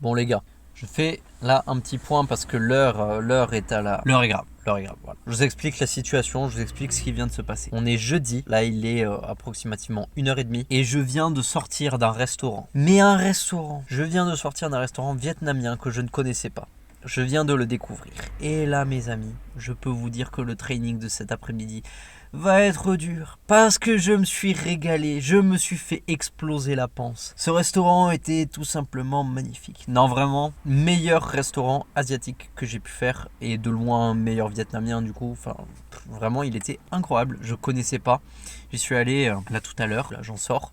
Bon les gars, je fais là un petit point parce que l'heure est à la... L'heure est grave, voilà. Je vous explique la situation, je vous explique ce qui vient de se passer. On est jeudi, là il est approximativement 1h30 et je viens de sortir d'un restaurant. Mais un restaurant, je viens de sortir d'un restaurant vietnamien que je ne connaissais pas. Je viens de le découvrir. Et là mes amis, je peux vous dire que le training de cet après-midi va être dur parce que je me suis régalé, je me suis fait exploser la panse. Ce restaurant était tout simplement magnifique. Non vraiment, meilleur restaurant asiatique que j'ai pu faire et de loin meilleur vietnamien du coup. Enfin, vraiment il était incroyable, je connaissais pas. J'y suis allé là tout à l'heure, là j'en sors.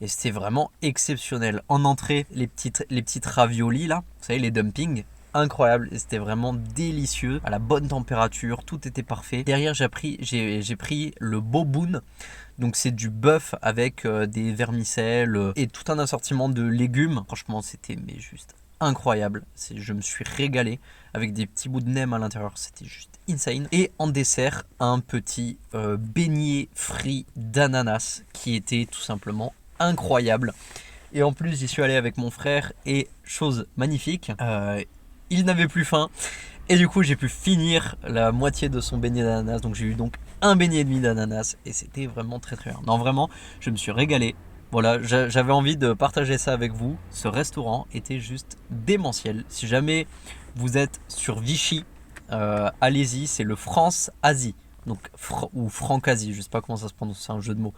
Et c'était vraiment exceptionnel. En entrée, les petites raviolis là, vous savez les dumplings. Incroyable, et c'était vraiment délicieux, à la bonne température, tout était parfait. Derrière j'ai pris le boboon, donc c'est du bœuf avec des vermicelles et tout un assortiment de légumes. Franchement c'était mais juste incroyable, je me suis régalé avec des petits bouts de nem à l'intérieur, c'était juste insane. Et en dessert, un petit beignet frit d'ananas qui était tout simplement incroyable. Et en plus j'y suis allé avec mon frère et chose magnifique, il n'avait plus faim et du coup j'ai pu finir la moitié de son beignet d'ananas. Donc j'ai eu donc un beignet et demi d'ananas et c'était vraiment très bien. Non vraiment, je me suis régalé. Voilà, j'avais envie de partager ça avec vous. Ce restaurant était juste démentiel. Si jamais vous êtes sur Vichy, allez-y, c'est le France Asie. Donc, ou Francasie, je sais pas comment ça se prononce, c'est un jeu de mots.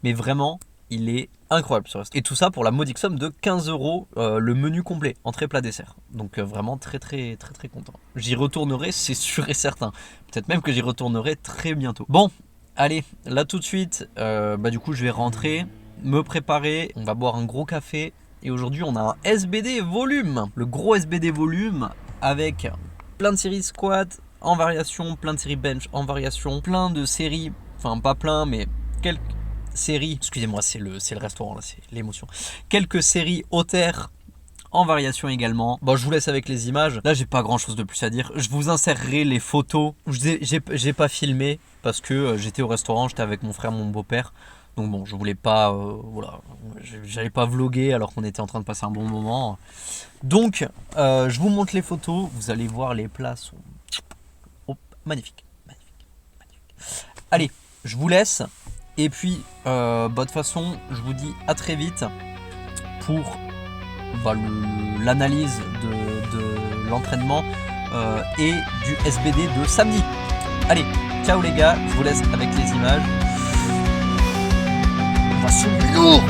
Mais vraiment, il est incroyable ce restaurant. Et tout ça pour la modique somme de 15 € le menu complet, entrée plat dessert. Donc vraiment très content. J'y retournerai, c'est sûr et certain. Peut-être même que j'y retournerai très bientôt. Bon, allez, là tout de suite, du coup je vais rentrer, me préparer, on va boire un gros café. Et aujourd'hui on a un SBD volume. Le gros SBD volume avec plein de séries squat en variation, plein de séries bench en variation, plein de séries, enfin pas plein mais quelques séries, excusez-moi c'est le restaurant là, c'est l'émotion, quelques séries hautaires en variation également. Bon je vous laisse avec les images, là j'ai pas grand chose de plus à dire, je vous insérerai les photos, j'ai pas filmé parce que j'étais au restaurant, j'étais avec mon frère, mon beau-père, donc bon je voulais pas, voilà, j'allais pas vlogger alors qu'on était en train de passer un bon moment, donc je vous montre les photos, vous allez voir les plats sont magnifiques. Allez, je vous laisse. Et puis, de toute façon, je vous dis à très vite pour l'analyse de l'entraînement et du SBD de samedi. Allez, ciao les gars, je vous laisse avec les images. On va se lourd.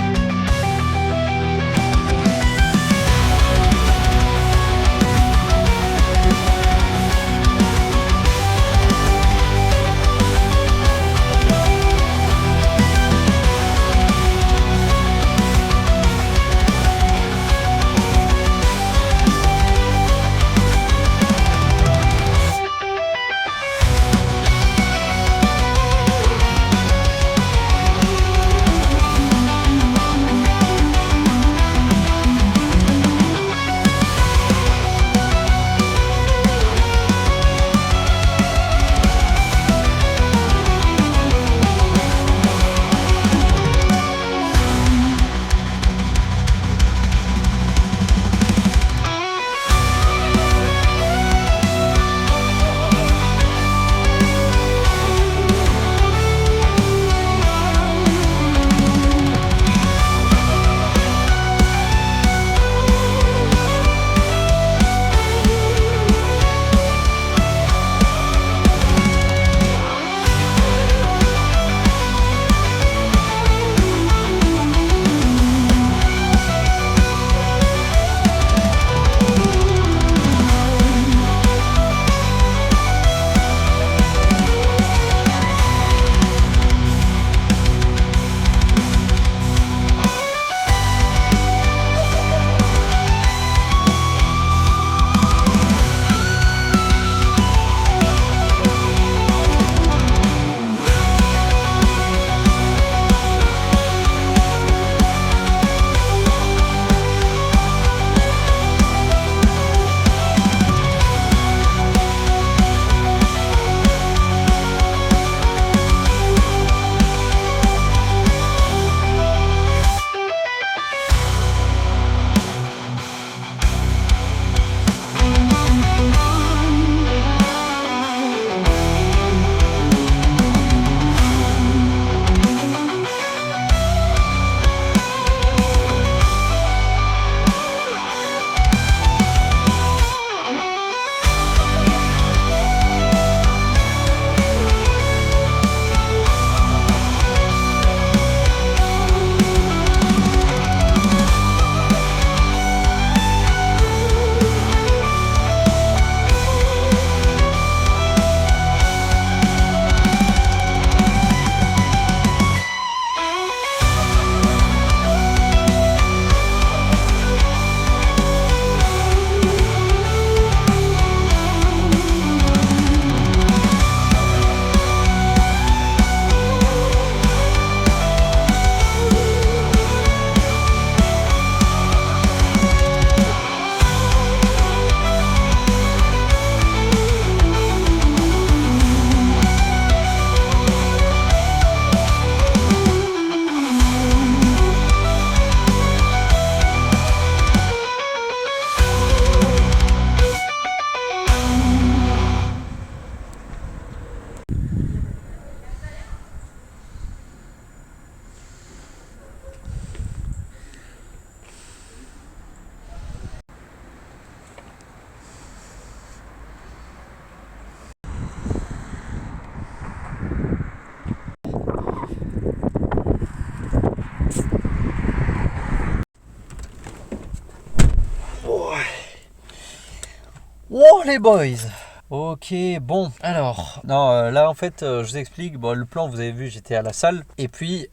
Oh les boys! Ok, bon, alors, non, là en fait, je vous explique, bon, le plan, vous avez vu, j'étais à la salle, et puis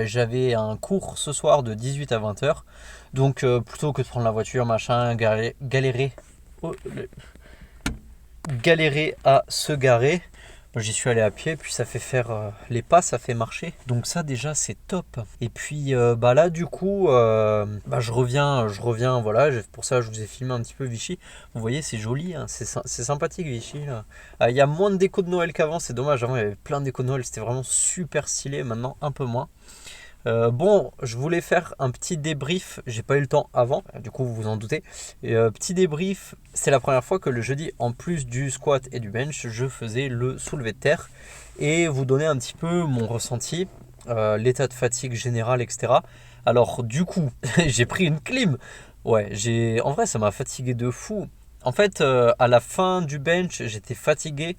j'avais un cours ce soir de 18 à 20 h. Donc plutôt que de prendre la voiture, machin, oh, galérer à se garer, moi, j'y suis allé à pied, puis ça fait faire les pas, ça fait marcher. Donc ça déjà c'est top. Et puis là du coup, je reviens, voilà. Pour ça je vous ai filmé un petit peu Vichy. Vous voyez c'est joli, hein, c'est sympathique Vichy là. Il y a moins de déco de Noël qu'avant, c'est dommage. Avant il y avait plein de déco de Noël, c'était vraiment super stylé. Maintenant un peu moins. Bon, je voulais faire un petit débrief, j'ai pas eu le temps avant, du coup vous vous en doutez. Petit débrief, c'est la première fois que le jeudi, en plus du squat et du bench, je faisais le soulevé de terre et vous donner un petit peu mon ressenti, l'état de fatigue général, etc. Alors du coup, j'ai pris une clim. Ouais, en vrai ça m'a fatigué de fou. En fait, à la fin du bench, j'étais fatigué.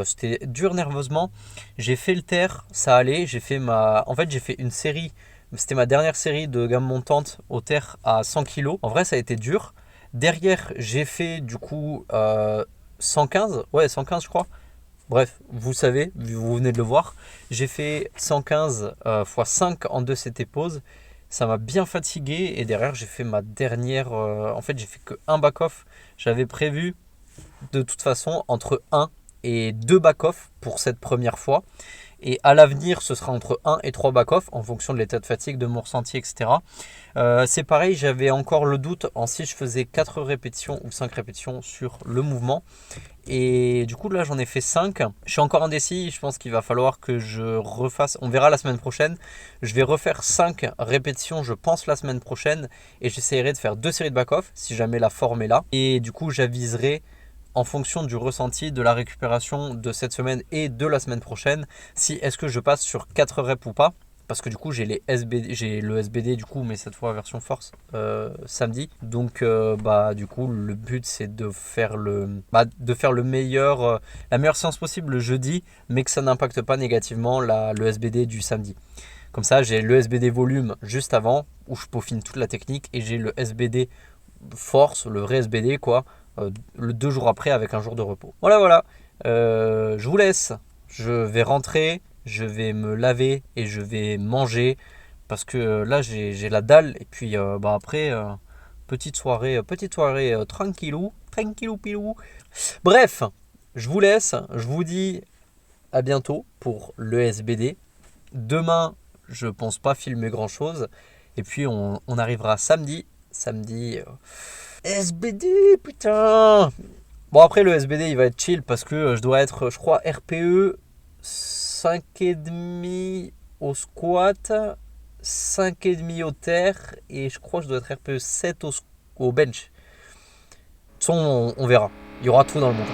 C'était dur nerveusement. J'ai fait le terre, ça allait. En fait, j'ai fait une série. C'était ma dernière série de gamme montante au terre à 100 kg. En vrai, ça a été dur. Derrière, j'ai fait du coup 115. Ouais, 115, je crois. Bref, vous savez, vous venez de le voir. J'ai fait 115 x 5 en 2 CT pause. Ça m'a bien fatigué. Et derrière, j'ai fait ma dernière. En fait, j'ai fait que un back-off. J'avais prévu de toute façon entre 1 et 2 back-off pour cette première fois. Et à l'avenir, ce sera entre 1 et 3 back-off en fonction de l'état de fatigue, de mon ressenti, etc. C'est pareil, j'avais encore le doute en si je faisais 4 répétitions ou 5 répétitions sur le mouvement. Et du coup, là, j'en ai fait 5. Je suis encore indécis. Je pense qu'il va falloir que je refasse. On verra la semaine prochaine. Je vais refaire 5 répétitions, je pense, la semaine prochaine. Et j'essaierai de faire 2 séries de back-off si jamais la forme est là. Et du coup, j'aviserai en fonction du ressenti, de la récupération de cette semaine et de la semaine prochaine, si est-ce que je passe sur 4 reps ou pas. Parce que du coup j'ai le SBD du coup, mais cette fois version force samedi. Donc du coup le but c'est de faire le meilleur, la meilleure séance possible le jeudi, mais que ça n'impacte pas négativement le SBD du samedi. Comme ça j'ai le SBD volume juste avant où je peaufine toute la technique, et j'ai le SBD force, le vrai SBD quoi, le 2 jours après avec un jour de repos. Voilà. Je vous laisse. Je vais rentrer, je vais me laver et je vais manger parce que là j'ai la dalle. Et puis après, petite soirée tranquillou pilou. Bref, je vous laisse. Je vous dis à bientôt pour le SBD. Demain, je pense pas filmer grand chose. Et puis on arrivera samedi. SBD, putain. Bon, après le SBD il va être chill parce que je dois être, je crois, RPE 5,5 au squat, 5,5 au terre, et je crois que je dois être RPE 7 au bench. De toute façon, on verra. Il y aura tout dans le monde.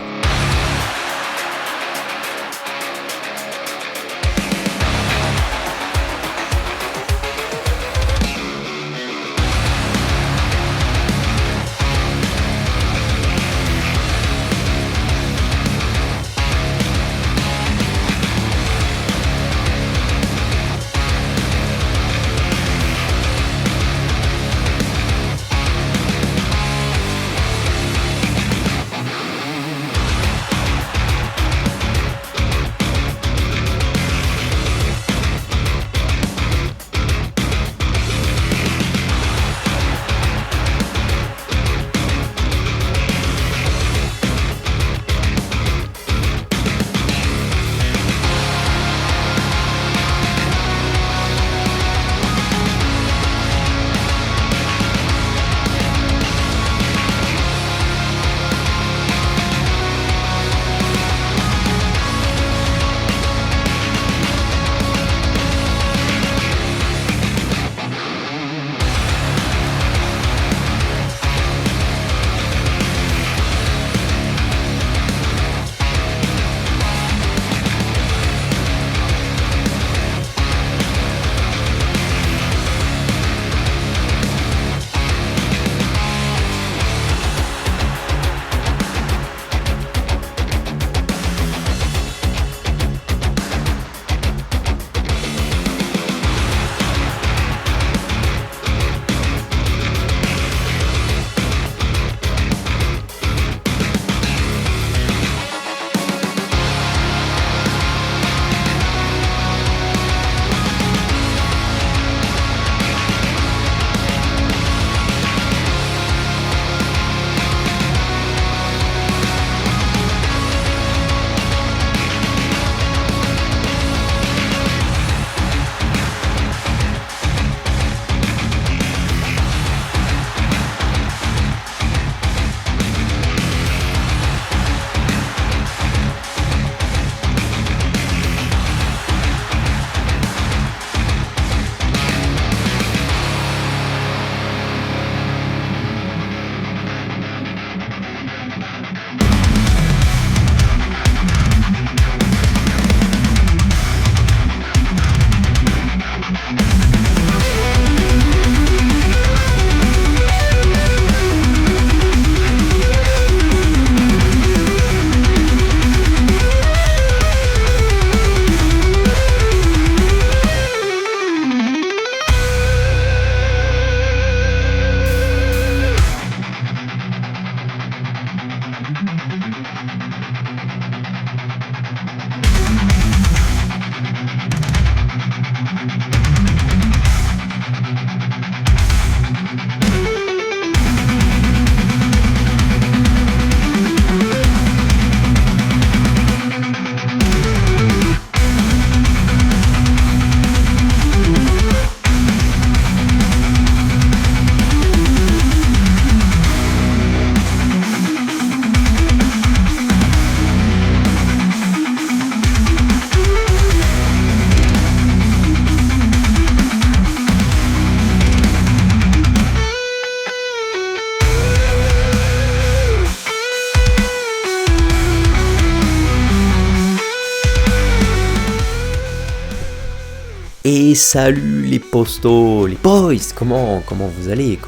Et salut les postos, les boys, comment vous allez?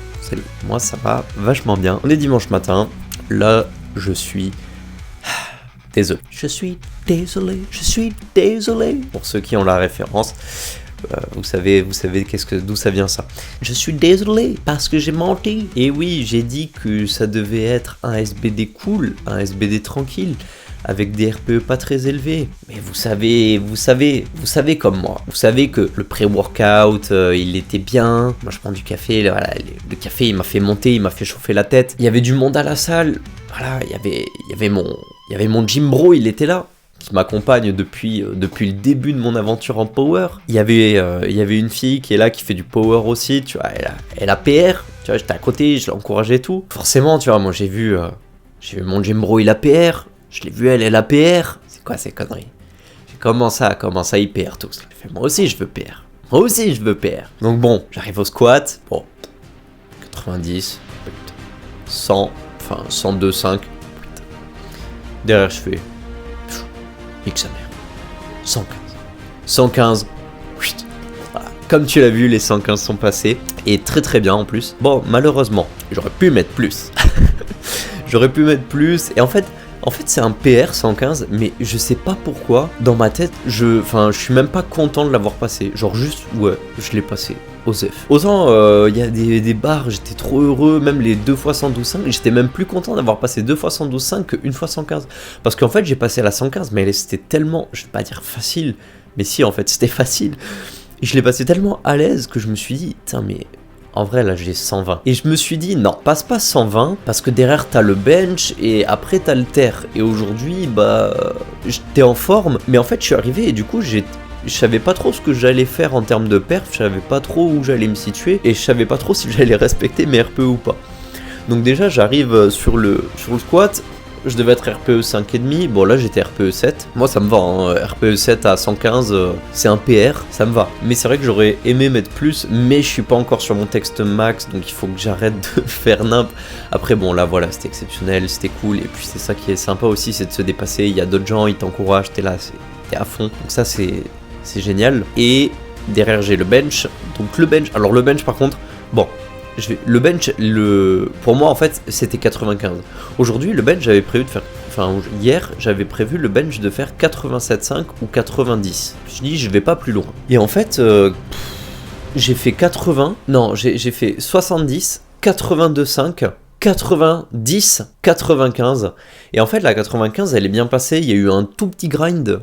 Moi ça va vachement bien. On est dimanche matin, là je suis désolé. Je suis désolé. Pour ceux qui ont la référence, vous savez d'où ça vient ça. Je suis désolé parce que j'ai menti. Et oui, j'ai dit que ça devait être un SBD cool, un SBD tranquille, avec des RPE pas très élevés. Mais vous savez comme moi. Vous savez que le pré-workout, il était bien. Moi, je prends du café. Voilà, le café, il m'a fait monter, il m'a fait chauffer la tête. Il y avait du monde à la salle. Voilà, il y avait mon gym bro, il était là, qui m'accompagne depuis le début de mon aventure en power. Il y avait une fille qui est là, qui fait du power aussi. Tu vois, elle a PR. Tu vois, j'étais à côté, je l'ai encouragé et tout. Forcément, tu vois, moi j'ai vu mon gym bro, il a PR. Je l'ai vu, elle a PR. C'est quoi ces conneries? J'ai commencé à y PR tous. J'ai fait, moi aussi je veux PR. Donc bon, j'arrive au squat. Bon, 90, 100, enfin 102,5. Derrière je fais, nique sa mère. 115. Voilà. Comme tu l'as vu, les 115 sont passés. Et très très bien en plus. Bon, malheureusement, j'aurais pu mettre plus. Et en fait, c'est un PR 115, mais je sais pas pourquoi, dans ma tête, je suis même pas content de l'avoir passé. Genre juste, ouais, je l'ai passé. Osef. Autant, il y a des barres, j'étais trop heureux, même les 2 fois 112,5, j'étais même plus content d'avoir passé 2 fois 112,5 qu'une fois 115. Parce qu'en fait, j'ai passé à la 115, mais c'était tellement, je vais pas dire facile, mais si, en fait, c'était facile. Et je l'ai passé tellement à l'aise que je me suis dit, putain, mais en vrai, là, j'ai 120. Et je me suis dit, non, passe pas 120, parce que derrière, t'as le bench, et après, t'as le terre. Et aujourd'hui, j'étais en forme, mais en fait, je suis arrivé, et du coup, je savais pas trop ce que j'allais faire en termes de perf, je savais pas trop où j'allais me situer, et je savais pas trop si j'allais respecter mes RPE ou pas. Donc déjà, j'arrive sur le squat, je devais être RPE 5,5, bon là j'étais RPE 7, moi ça me va, hein. RPE 7 à 115, c'est un PR, ça me va. Mais c'est vrai que j'aurais aimé mettre plus, mais je suis pas encore sur mon texte max, donc il faut que j'arrête de faire nimp. Après bon là voilà, c'était exceptionnel, c'était cool, et puis c'est ça qui est sympa aussi, c'est de se dépasser, il y a d'autres gens, ils t'encouragent, t'es là, t'es à fond, donc ça c'est génial. Et derrière j'ai le bench, donc le bench par contre, bon, le bench, pour moi en fait c'était 95. Aujourd'hui le bench j'avais prévu de faire, hier j'avais prévu le bench de faire 87,5 ou 90. Je dis je vais pas plus loin. Et en fait j'ai fait 80, non j'ai fait 70, 82,5, 90, 95. Et en fait la 95 elle est bien passée, il y a eu un tout petit grind.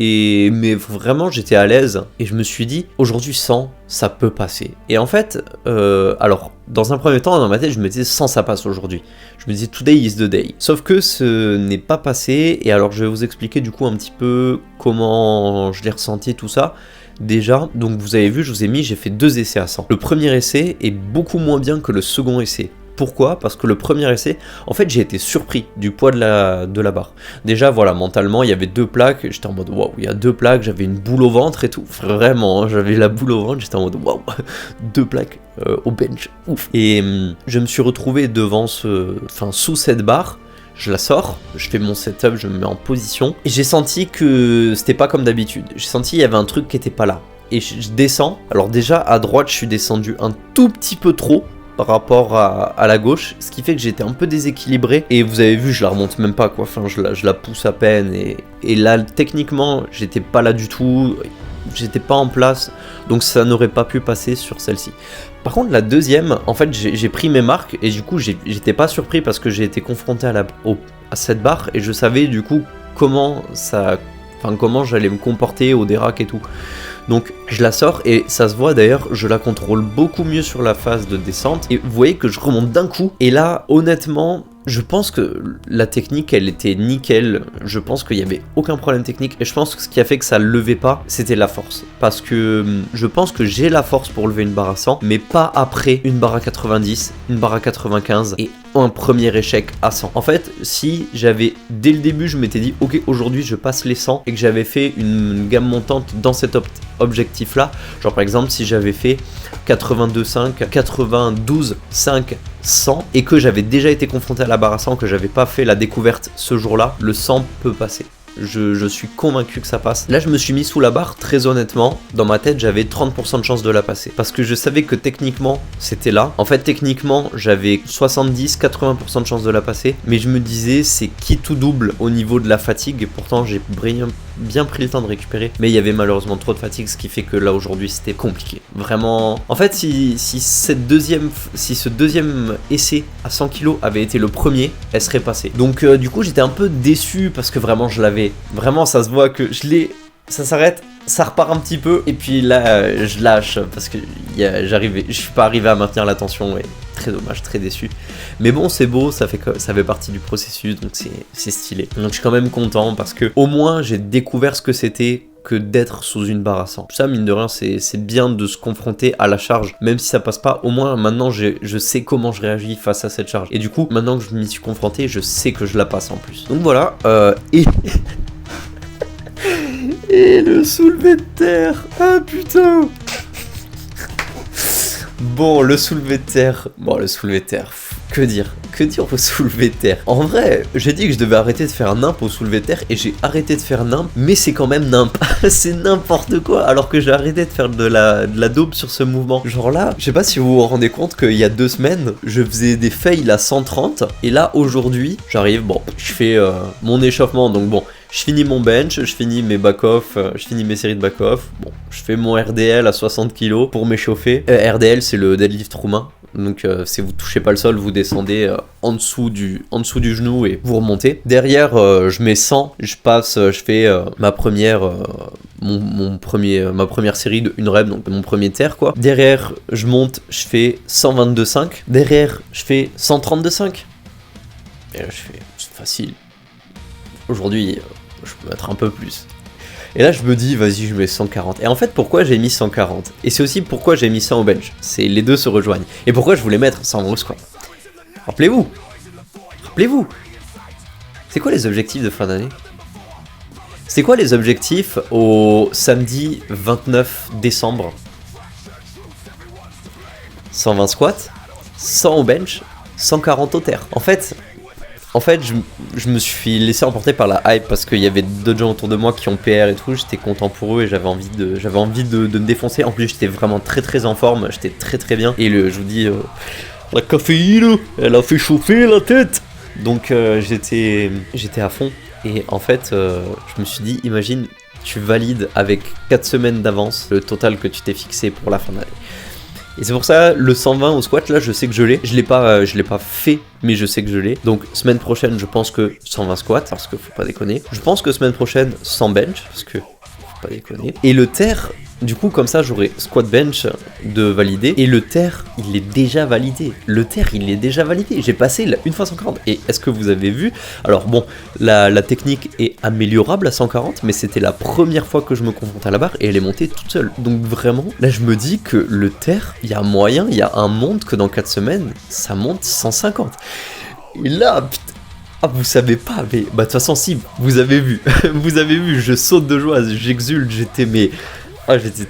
Mais vraiment j'étais à l'aise et je me suis dit aujourd'hui 100 ça peut passer. Et en fait alors dans un premier temps dans ma tête je me disais 100 ça passe aujourd'hui, je me disais today is the day, sauf que ce n'est pas passé. Et alors je vais vous expliquer du coup un petit peu comment je l'ai ressenti tout ça. Déjà, donc vous avez vu, je vous ai mis, j'ai fait 2 essais à 100. Le premier essai est beaucoup moins bien que le second essai. Pourquoi? Parce que le premier essai, en fait, j'ai été surpris du poids de la barre. Déjà, voilà, mentalement, il y avait 2 plaques. J'étais en mode, waouh, il y a 2 plaques. J'avais une boule au ventre et tout. Vraiment, hein, j'avais la boule au ventre. J'étais en mode, waouh, 2 plaques au bench. Ouf. Et je me suis retrouvé sous cette barre. Je la sors, je fais mon setup, je me mets en position. Et j'ai senti que c'était pas comme d'habitude. J'ai senti qu'il y avait un truc qui était pas là. Et je descends. Alors déjà, à droite, je suis descendu un tout petit peu trop par rapport à la gauche, ce qui fait que j'étais un peu déséquilibré. Et vous avez vu, je la remonte même pas, quoi. Enfin, je la pousse à peine. Et là, techniquement, j'étais pas là du tout. J'étais pas en place. Donc ça n'aurait pas pu passer sur celle-ci. Par contre, la deuxième, en fait, j'ai pris mes marques. Et du coup, j'étais pas surpris parce que j'ai été confronté à cette barre. Et je savais du coup comment j'allais me comporter au dérac et tout. Donc je la sors et ça se voit d'ailleurs, je la contrôle beaucoup mieux sur la phase de descente. Et vous voyez que je remonte d'un coup. Et là, honnêtement, je pense que la technique, elle était nickel. Je pense qu'il n'y avait aucun problème technique. Et je pense que ce qui a fait que ça ne levait pas, c'était la force. Parce que je pense que j'ai la force pour lever une barre à 100, mais pas après une barre à 90, une barre à 95 et un premier échec à 100. En fait, si j'avais, dès le début, je m'étais dit, ok, aujourd'hui, je passe les 100 et que j'avais fait une gamme montante dans cet objectif-là, genre par exemple, si j'avais fait 82,5, 92,5, 100 et que j'avais déjà été confronté à la barre à 100, que j'avais pas fait la découverte ce jour-là, le 100 peut passer. je suis convaincu que ça passe. Là je me suis mis sous la barre, très honnêtement, dans ma tête j'avais 30% de chance de la passer. Parce que je savais que techniquement c'était là. En fait techniquement j'avais 70-80% de chance de la passer. Mais je me disais c'est qui tout double au niveau de la fatigue. Et pourtant j'ai bien pris le temps de récupérer. Mais il y avait malheureusement trop de fatigue, ce qui fait que là aujourd'hui c'était compliqué. Vraiment. En fait si ce deuxième essai à 100 kg avait été le premier, elle serait passée. Donc du coup j'étais un peu déçu parce que vraiment je l'avais. Vraiment ça se voit que je l'ai. Ça s'arrête, ça repart un petit peu et puis là je lâche parce que je suis pas arrivé à maintenir la tension et très dommage, très déçu. Mais bon c'est beau, ça fait partie du processus donc c'est stylé. Donc je suis quand même content parce que au moins j'ai découvert ce que c'était que d'être sous une barre à 100. Ça mine de rien c'est bien de se confronter à la charge, même si ça passe pas, au moins maintenant je sais comment je réagis face à cette charge. Et du coup maintenant que je m'y suis confronté, je sais que je la passe en plus. Donc voilà, et le soulevé de terre. Ah putain. Bon, le soulevé de terre. Que dire au soulevé de terre? En vrai, j'ai dit que je devais arrêter de faire nimp au soulevé de terre et j'ai arrêté de faire nimp, mais c'est quand même nimp. C'est n'importe quoi, alors que j'ai arrêté de faire de la daube sur ce mouvement. Genre là, je sais pas si vous vous rendez compte qu'il y a 2 semaines, je faisais des fails à 130 et là aujourd'hui, j'arrive, je fais mon échauffement, donc bon. Je finis mon bench, je finis mes back-off, je finis mes séries de back-off. Bon, je fais mon RDL à 60 kg pour m'échauffer. RDL, c'est le deadlift roumain. Donc si vous touchez pas le sol, vous descendez en dessous du genou et vous remontez. Derrière, je mets 100, je fais ma première série de 1 rep, donc mon premier terre quoi. Derrière, je monte, je fais 122,5. Derrière, je fais 132,5. Et là, je fais, c'est facile. Aujourd'hui, je peux mettre un peu plus. Et là, je me dis, vas-y, je mets 140. Et en fait, pourquoi j'ai mis 140? Et c'est aussi pourquoi j'ai mis 100 au bench. Les deux se rejoignent. Et pourquoi je voulais mettre 100 au squat. Rappelez-vous. C'est quoi les objectifs de fin d'année? C'est quoi les objectifs au samedi 29 décembre? 120 squats, 100 au bench, 140 au terre. En fait, je me suis laissé emporter par la hype parce qu'il y avait d'autres gens autour de moi qui ont PR et tout. J'étais content pour eux et j'avais envie de me défoncer. En plus, j'étais vraiment très très en forme, j'étais très très bien. Et je vous dis, la caféine, elle a fait chauffer la tête. Donc j'étais à fond. Et en fait, je me suis dit, imagine, tu valides avec 4 semaines d'avance le total que tu t'es fixé pour la fin d'année. Et c'est pour ça, le 120 au squat, là, je sais que je l'ai. Je l'ai pas fait, mais je sais que je l'ai. Donc, semaine prochaine, je pense que 120 squats, parce que faut pas déconner. Je pense que semaine prochaine, 100 bench, parce que faut pas déconner. Et le terre, du coup, comme ça, j'aurai squat bench de valider. Et le terre, il est déjà validé. J'ai passé une fois 140. Et est-ce que vous avez vu? Alors bon, la technique est améliorable à 140, mais c'était la première fois que je me confronte à la barre et elle est montée toute seule. Donc vraiment, là, je me dis que le terre, il y a un monde que dans 4 semaines, ça monte 150. Et là, putain. Ah, vous savez pas, mais de toute façon, si, vous avez vu, je saute de joie, j'exulte, j'étais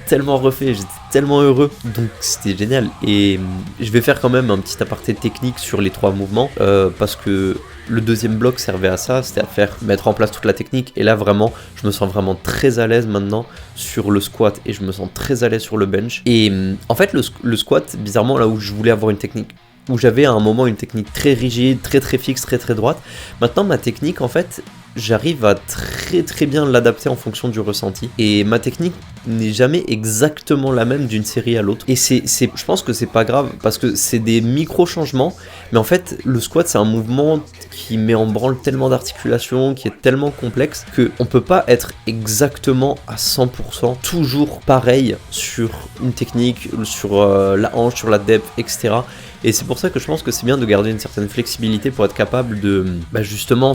tellement refait, j'étais tellement heureux, donc c'était génial. Et je vais faire quand même un petit aparté technique sur les 3 mouvements, parce que le deuxième bloc servait à ça, c'était mettre en place toute la technique. Et là vraiment, je me sens vraiment très à l'aise maintenant sur le squat et je me sens très à l'aise sur le bench. Et en fait, le squat, bizarrement, là où je voulais avoir une technique, où j'avais à un moment une technique très rigide, très très fixe, très très droite. Maintenant, ma technique, en fait, j'arrive à très très bien l'adapter en fonction du ressenti. Et ma technique n'est jamais exactement la même d'une série à l'autre. Et je pense que c'est pas grave, parce que c'est des micro-changements. Mais en fait, le squat, c'est un mouvement qui met en branle tellement d'articulations, qui est tellement complexe, qu'on peut pas être exactement à 100% toujours pareil sur une technique, sur la hanche, sur la depth, etc. Et c'est pour ça que je pense que c'est bien de garder une certaine flexibilité pour être capable de justement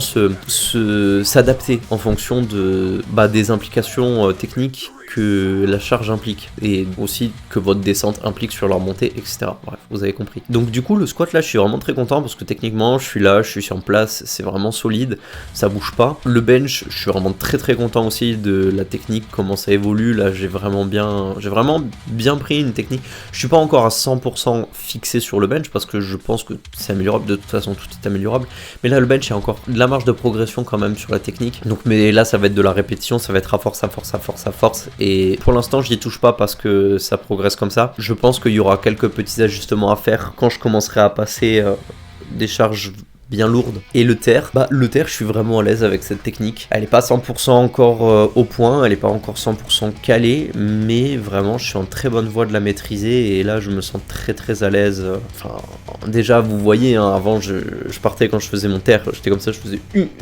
s'adapter en fonction des implications techniques que la charge implique et aussi que votre descente implique sur leur montée, etc. Bref, vous avez compris. Donc du coup, le squat là, je suis vraiment très content parce que techniquement, je suis en place, place, c'est vraiment solide, ça bouge pas. Le bench, je suis vraiment très très content aussi de la technique, comment ça évolue. Là, j'ai vraiment bien pris une technique. Je suis pas encore à 100% fixé sur le bench parce que je pense que c'est améliorable. De toute façon, tout est améliorable. Mais là, le bench, il y a encore de la marge de progression quand même sur la technique. Donc, mais là, ça va être de la répétition, ça va être à force. Et pour l'instant, j'y touche pas parce que ça progresse comme ça. Je pense qu'il y aura quelques petits ajustements à faire quand je commencerai à passer des charges bien lourde. Et le terre, je suis vraiment à l'aise avec cette technique. Elle est pas 100% encore au point, elle est pas encore 100% calée, mais vraiment je suis en très bonne voie de la maîtriser et là je me sens très très à l'aise. Enfin, déjà vous voyez, hein, avant je partais quand je faisais mon terre, j'étais comme ça,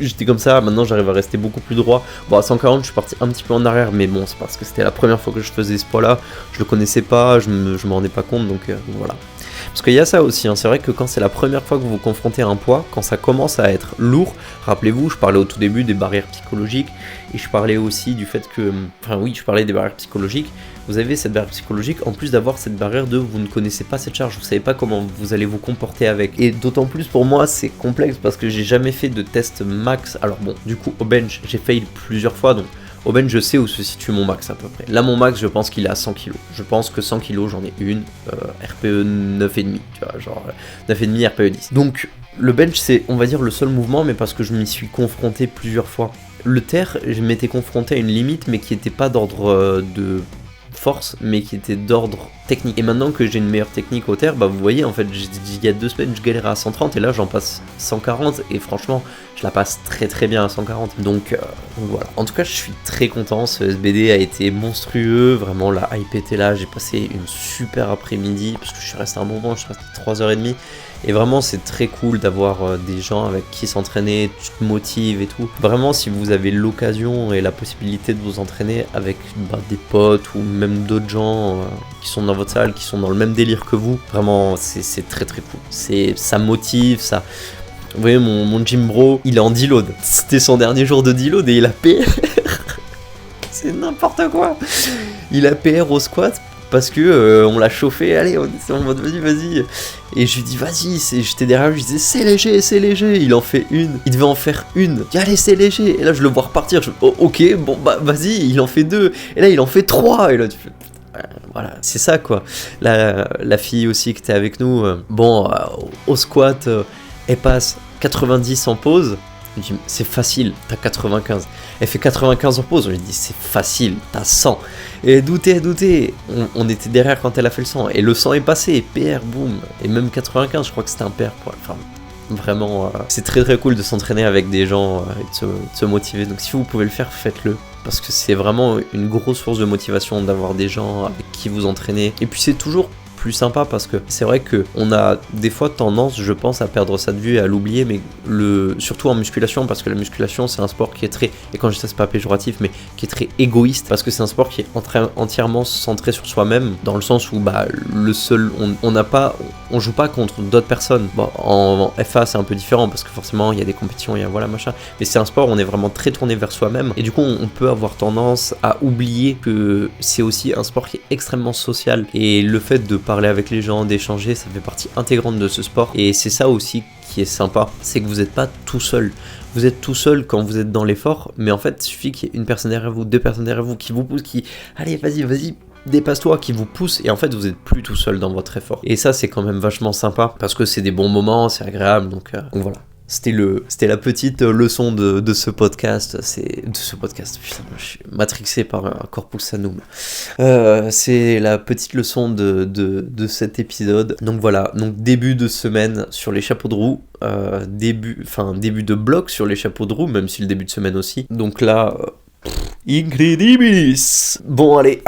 j'étais comme ça, maintenant j'arrive à rester beaucoup plus droit. Bon, à 140 je suis parti un petit peu en arrière, mais bon, c'est parce que c'était la première fois que je faisais ce poids là, je le connaissais pas, je me rendais pas compte, donc voilà. Parce qu'il y a ça aussi, hein. C'est vrai que quand c'est la première fois que vous vous confrontez à un poids, quand ça commence à être lourd, rappelez-vous, je parlais au tout début des barrières psychologiques, et je parlais aussi du fait que, je parlais des barrières psychologiques, vous avez cette barrière psychologique, en plus d'avoir cette barrière de vous ne connaissez pas cette charge, vous savez pas comment vous allez vous comporter avec, et d'autant plus pour moi c'est complexe parce que j'ai jamais fait de test max. Alors bon, du coup au bench j'ai fail plusieurs fois, donc au bench, je sais où se situe mon max à peu près. Là, mon max, je pense qu'il est à 100 kg. Je pense que 100 kg, j'en ai une. RPE 9,5, tu vois, genre 9,5 RPE 10. Donc, le bench, c'est, on va dire, le seul mouvement, mais parce que je m'y suis confronté plusieurs fois. Le terre, je m'étais confronté à une limite, mais qui n'était pas d'ordre de force, mais qui était d'ordre technique. Et maintenant que j'ai une meilleure technique au terre, vous voyez, en fait, il y a 2 semaines, je galérais à 130, et là, j'en passe 140, et franchement, je la passe très très bien à 140. Donc voilà. En tout cas, je suis très content. Ce SBD a été monstrueux. Vraiment, la hype était là. J'ai passé une super après-midi, parce que je suis resté un bon moment, je suis resté 3h30. Et vraiment, c'est très cool d'avoir des gens avec qui s'entraîner, tu te motives et tout. Vraiment, si vous avez l'occasion et la possibilité de vous entraîner avec des potes ou même d'autres gens qui sont dans votre salle, qui sont dans le même délire que vous, vraiment, c'est très très cool. Ça motive, ça... Vous voyez, mon gym bro, il est en deload. C'était son dernier jour de deload et il a PR. C'est n'importe quoi. Il a PR au squat parce que on l'a chauffé. Allez, on est en mode vas-y. Et je lui dis vas-y, j'étais derrière lui, je disais c'est léger. Il en fait une. Il devait en faire une. Je dis allez, c'est léger. Et là, je le vois repartir. Ok, bon, vas-y, il en fait 2. Et là, il en fait 3. Et là, tu fais... Voilà, c'est ça quoi. La fille aussi qui était avec nous, au squat, elle passe 90 en pause. Je lui dis c'est facile, t'as 95. Elle fait 95 en pause. Je lui dis c'est facile, t'as 100. Et douter. On était derrière quand elle a fait le 100. Et le 100 est passé, PR, boum. Et même 95, je crois que c'était un PR. Enfin, vraiment, c'est très très cool de s'entraîner avec des gens et de se motiver. Donc si vous pouvez le faire, faites-le. Parce que c'est vraiment une grosse source de motivation d'avoir des gens avec qui vous entraîner. Et puis c'est toujours plus sympa parce que c'est vrai que on a des fois tendance, je pense, à perdre ça de vue et à l'oublier, mais surtout en musculation, parce que la musculation c'est un sport qui est très, et quand je dis ça c'est pas péjoratif, mais qui est très égoïste, parce que c'est un sport qui est entièrement centré sur soi-même, dans le sens où on joue pas contre d'autres personnes. Bon, en FA c'est un peu différent parce que forcément il y a des compétitions, il y a voilà machin, mais c'est un sport où on est vraiment très tourné vers soi-même, et du coup on peut avoir tendance à oublier que c'est aussi un sport qui est extrêmement social, et le fait de parler avec les gens, d'échanger, ça fait partie intégrante de ce sport. Et c'est ça aussi qui est sympa, c'est que vous n'êtes pas tout seul. Vous êtes tout seul quand vous êtes dans l'effort, mais en fait, il suffit qu'il y ait une personne derrière vous, 2 personnes derrière vous qui vous poussent, allez, vas-y, dépasse-toi, qui vous pousse, et en fait, vous n'êtes plus tout seul dans votre effort. Et ça, c'est quand même vachement sympa, parce que c'est des bons moments, c'est agréable, donc voilà. C'était la petite leçon de ce podcast. Putain, je suis matrixé par un corpus sanum. C'est la petite leçon de cet épisode. Donc voilà, donc début de semaine sur les chapeaux de roue. Début de bloc sur les chapeaux de roue, même si le début de semaine aussi. Donc là, incredibilis. Bon allez,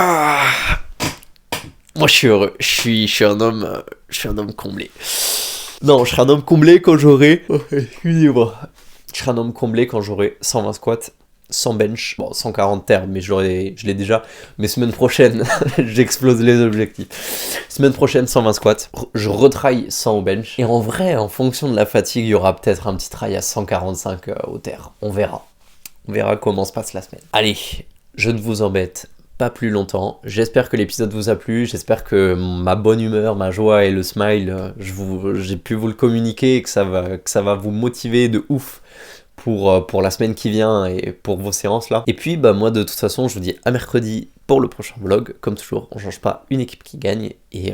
moi je suis heureux. Je suis un homme comblé. Non, je serai un homme comblé quand j'aurai... excusez-moi. Je serai un homme comblé quand j'aurai 120 squats, 100 bench, bon 140 terres, mais je l'ai déjà. Mais semaine prochaine, j'explose les objectifs. Semaine prochaine, 120 squats, je retraille 100 au bench. Et en vrai, en fonction de la fatigue, il y aura peut-être un petit trail à 145 au terre. On verra comment se passe la semaine. Allez, je ne vous embête pas plus longtemps. J'espère que l'épisode vous a plu, j'espère que ma bonne humeur, ma joie et le smile, j'ai pu vous le communiquer et que ça va vous motiver de ouf pour la semaine qui vient et pour vos séances là. Et puis bah moi de toute façon je vous dis à mercredi pour le prochain vlog. Comme toujours, on change pas une équipe qui gagne. Et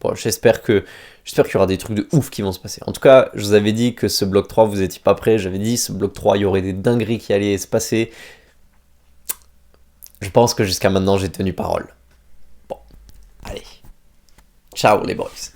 bon, j'espère qu'il y aura des trucs de ouf qui vont se passer. En tout cas, je vous avais dit que ce bloc 3, vous étiez pas prêts. J'avais dit ce bloc 3, il y aurait des dingueries qui allaient se passer. Je pense que jusqu'à maintenant, j'ai tenu parole. Bon, allez. Ciao les boys.